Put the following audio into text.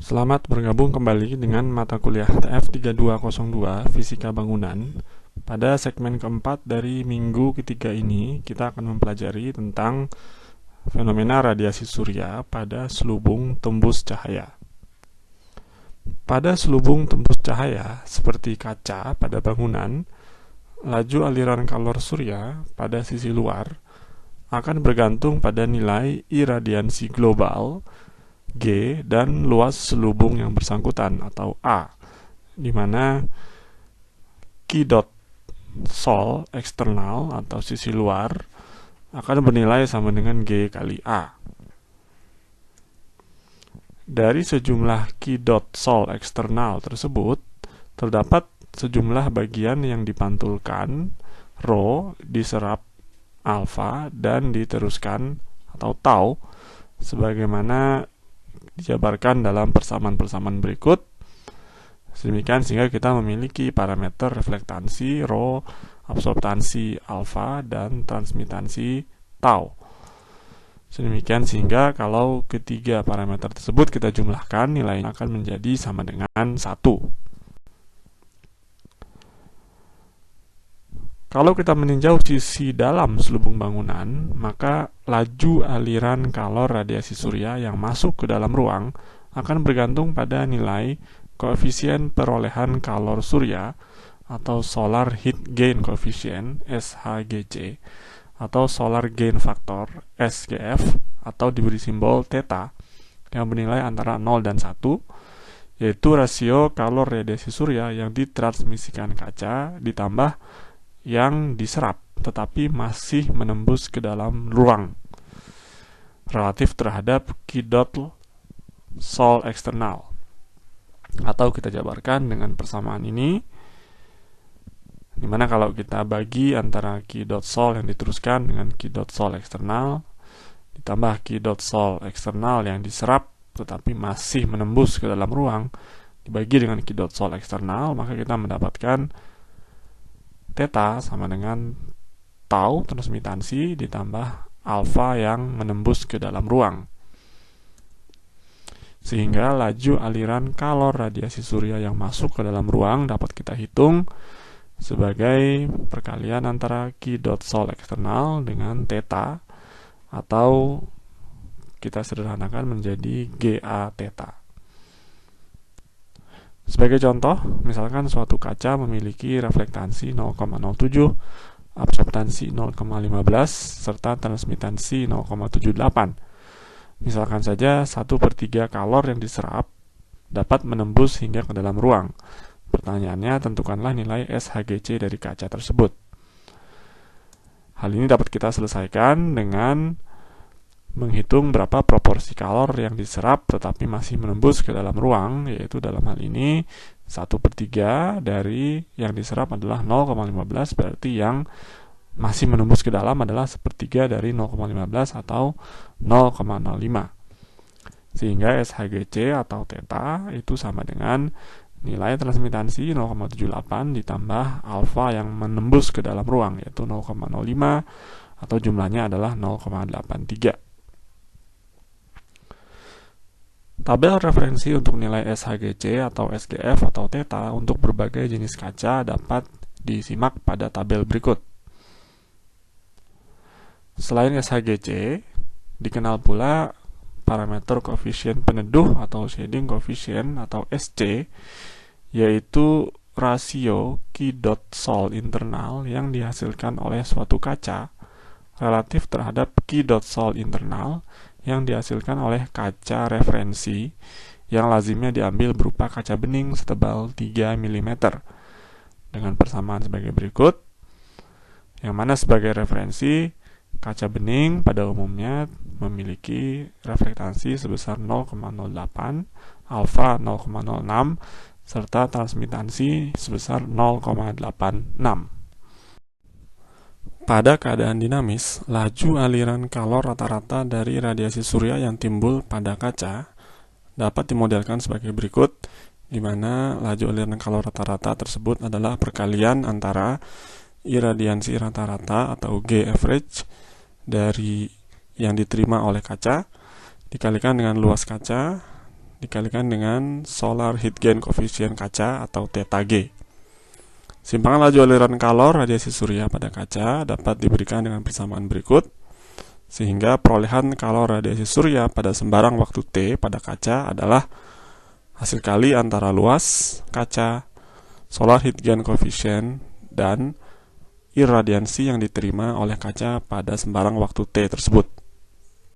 Selamat bergabung kembali dengan mata kuliah TF3202 Fisika Bangunan. Pada segmen keempat dari minggu ketiga ini, kita akan mempelajari tentang fenomena radiasi surya pada selubung tembus cahaya. Pada selubung tembus cahaya, seperti kaca pada bangunan, laju aliran kalor surya pada sisi luar akan bergantung pada nilai iradiansi global G dan luas selubung yang bersangkutan atau A, di mana Q dot sol eksternal atau sisi luar akan bernilai sama dengan G kali A. Dari sejumlah Q dot sol eksternal tersebut, terdapat sejumlah bagian yang dipantulkan rho diserap alfa dan diteruskan atau tau sebagaimana dijabarkan dalam persamaan-persamaan berikut. Sedemikian sehingga kita memiliki parameter reflektansi rho, absorptansi alfa, dan transmitansi tau. Sedemikian sehingga kalau ketiga parameter tersebut kita jumlahkan, nilainya akan menjadi sama dengan 1. Kalau kita meninjau sisi dalam selubung bangunan, maka laju aliran kalor radiasi surya yang masuk ke dalam ruang akan bergantung pada nilai koefisien perolehan kalor surya atau Solar Heat Gain Coefficient (SHGC) atau Solar Gain Factor (SGF) atau diberi simbol theta yang bernilai antara 0 dan 1, yaitu rasio kalor radiasi surya yang ditransmisikan kaca ditambah yang diserap tetapi masih menembus ke dalam ruang relatif terhadap Q dot sol eksternal, atau kita jabarkan dengan persamaan ini, dimana kalau kita bagi antara Q dot sol yang diteruskan dengan Q dot sol eksternal ditambah Q dot sol eksternal yang diserap tetapi masih menembus ke dalam ruang dibagi dengan Q dot sol eksternal, maka kita mendapatkan theta sama dengan tau transmitansi ditambah alfa yang menembus ke dalam ruang. Sehingga laju aliran kalor radiasi surya yang masuk ke dalam ruang dapat kita hitung sebagai perkalian antara Q dot sol eksternal dengan theta, atau kita sederhanakan menjadi GA theta. Sebagai contoh, misalkan suatu kaca memiliki reflektansi 0,07, absorptansi 0,15, serta transmitansi 0,78. Misalkan saja 1/3 kalor yang diserap dapat menembus hingga ke dalam ruang. Pertanyaannya, tentukanlah nilai SHGC dari kaca tersebut. Hal ini dapat kita selesaikan dengan menghitung berapa proporsi kalor yang diserap tetapi masih menembus ke dalam ruang, yaitu dalam hal ini 1/3 dari yang diserap adalah 0,15, berarti yang masih menembus ke dalam adalah 1/3 dari 0,15 atau 0,05. Sehingga SHGC atau theta itu sama dengan nilai transmitansi 0,78 ditambah alfa yang menembus ke dalam ruang, yaitu 0,05, atau jumlahnya adalah 0,83. Tabel referensi untuk nilai SHGC atau SGF atau theta untuk berbagai jenis kaca dapat disimak pada tabel berikut. Selain SHGC, dikenal pula parameter koefisien peneduh atau shading coefficient atau SC, yaitu rasio Q dot sol internal yang dihasilkan oleh suatu kaca relatif terhadap Q dot sol internal yang dihasilkan oleh kaca referensi yang lazimnya diambil berupa kaca bening setebal 3 mm dengan persamaan sebagai berikut, yang mana sebagai referensi kaca bening pada umumnya memiliki reflektansi sebesar 0,08, alfa 0,06, serta transmitansi sebesar 0,86. Pada keadaan dinamis, laju aliran kalor rata-rata dari radiasi surya yang timbul pada kaca dapat dimodelkan sebagai berikut, di mana laju aliran kalor rata-rata tersebut adalah perkalian antara iradiansi rata-rata atau G average dari yang diterima oleh kaca dikalikan dengan luas kaca dikalikan dengan solar heat gain coefficient kaca atau θg. Simpangan laju aliran kalor radiasi surya pada kaca dapat diberikan dengan persamaan berikut, sehingga perolehan kalor radiasi surya pada sembarang waktu T pada kaca adalah hasil kali antara luas kaca, solar heat gain coefficient, dan irradiansi yang diterima oleh kaca pada sembarang waktu T tersebut.